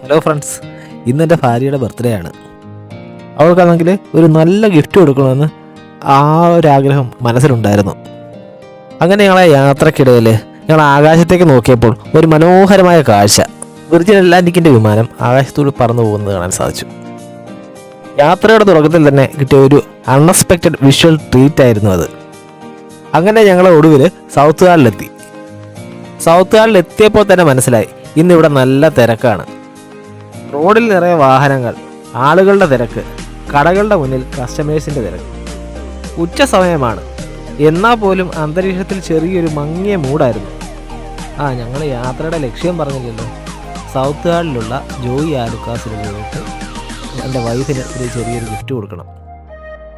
Hello friends, ഇന്ന് എൻ്റെ ഭാര്യയുടെ ബർത്ത്ഡേ ആണ്. അവൾക്കാണെങ്കിൽ ഒരു നല്ല ഗിഫ്റ്റ് കൊടുക്കണമെന്ന് ആ ഒരു ആഗ്രഹം മനസ്സിലുണ്ടായിരുന്നു. അങ്ങനെ ഞങ്ങളെ യാത്രക്കിടയിൽ ഞങ്ങൾ ആകാശത്തേക്ക് നോക്കിയപ്പോൾ ഒരു മനോഹരമായ കാഴ്ച, വിർജിൻ അറ്റ്ലാന്റിക്കിൻ്റെ വിമാനം ആകാശത്തൂടെ പറന്നു പോകുന്നത് കാണാൻ സാധിച്ചു. യാത്രയുടെ തുടക്കത്തിൽ തന്നെ കിട്ടിയ ഒരു അൺഎക്സ്പെക്റ്റഡ് വിഷ്വൽ ട്രീറ്റ് ആയിരുന്നു അത്. അങ്ങനെ ഞങ്ങൾ ഒടുവിൽ സൗത്ത് ഹാളിലെത്തി. സൗത്ത് ഹാളിലെത്തിയപ്പോൾ തന്നെ മനസ്സിലായി ഇന്നിവിടെ നല്ല തിരക്കാണ്. റോഡിൽ നിറയെ വാഹനങ്ങൾ, ആളുകളുടെ തിരക്ക്, കടകളുടെ മുന്നിൽ കസ്റ്റമേഴ്സിൻ്റെ തിരക്ക്. ഉച്ച സമയമാണ്, എന്നാൽ പോലും അന്തരീക്ഷത്തിൽ ചെറിയൊരു മങ്ങിയ മൂടായിരുന്നു. ഞങ്ങൾ യാത്രയുടെ ലക്ഷ്യം പറഞ്ഞില്ലല്ലോ. സൗത്ത് ഹാളിലുള്ള ജോയി ആലുക്കാസിന് പോയിട്ട് എൻ്റെ വൈഫിന് ഒരു ചെറിയൊരു ഗിഫ്റ്റ് കൊടുക്കണം.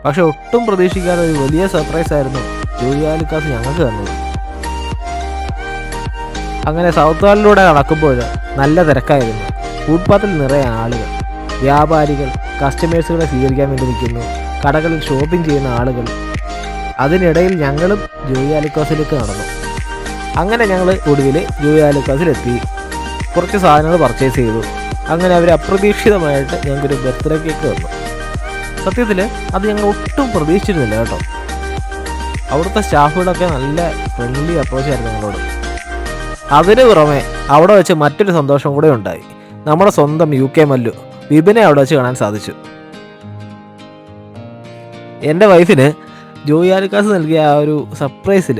പക്ഷെ ഒട്ടും പ്രതീക്ഷിക്കാതെ ഒരു വലിയ സർപ്രൈസ് ആയിരുന്നു ജോയി ആലുക്കാസ് ഞങ്ങൾക്ക് തന്നത്. അങ്ങനെ സൗത്ത് ഹാളിലൂടെ നടക്കുമ്പോൾ നല്ല തിരക്കായിരുന്നു. ഫുട്പാത്തിൽ നിറയെ ആളുകൾ, വ്യാപാരികൾ കസ്റ്റമേഴ്സുകളെ സ്വീകരിക്കാൻ വേണ്ടി നിൽക്കുന്നു, കടകളിൽ ഷോപ്പിംഗ് ചെയ്യുന്ന ആളുകൾ. അതിനിടയിൽ ഞങ്ങളും ജോയി ആലുക്കാസിലേക്ക് നടന്നു. അങ്ങനെ ഞങ്ങൾ ഒടുവിൽ ജോയി ആലുക്കാസിലെത്തി. കുറച്ച് സാധനങ്ങൾ പർച്ചേസ് ചെയ്തു. അങ്ങനെ അവർ അപ്രതീക്ഷിതമായിട്ട് ഞങ്ങൾക്കൊരു ബർത്ത്ഡേ കേക്ക് തന്നു. സത്യത്തിൽ അത് ഞങ്ങൾ ഒട്ടും പ്രതീക്ഷിച്ചിരുന്നില്ല കേട്ടോ. അവിടുത്തെ സ്റ്റാഫുകളൊക്കെ നല്ല ഫ്രണ്ട്ലി അപ്രോച്ചായിരുന്നു ഞങ്ങളോട്. അതിന് പുറമെ അവിടെ വെച്ച് മറ്റൊരു സന്തോഷം കൂടെ ഉണ്ടായി. നമ്മുടെ സ്വന്തം UK മല്ലു വിപിനെ അവിടെ വെച്ച് കാണാൻ സാധിച്ചു. എൻ്റെ വൈഫിന് ജോയി ആലുക്കാസ് നൽകിയ ആ ഒരു സർപ്രൈസിൽ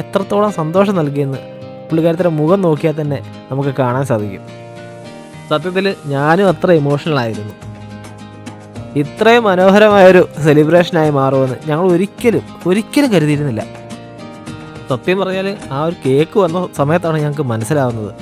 എത്രത്തോളം സന്തോഷം നൽകിയെന്ന് പുള്ളിക്കാരത്തിൻ്റെ മുഖം നോക്കിയാൽ തന്നെ നമുക്ക് കാണാൻ സാധിക്കും. സത്യത്തിൽ ഞാനും അത്ര ഇമോഷണൽ ആയിരുന്നു. ഇത്രയും മനോഹരമായൊരു സെലിബ്രേഷനായി മാറുമെന്ന് ഞങ്ങൾ ഒരിക്കലും കരുതിയിരുന്നില്ല. സത്യം പറഞ്ഞാൽ ആ ഒരു കേക്ക് വന്ന സമയത്താണ് ഞങ്ങൾക്ക് മനസ്സിലാവുന്നത്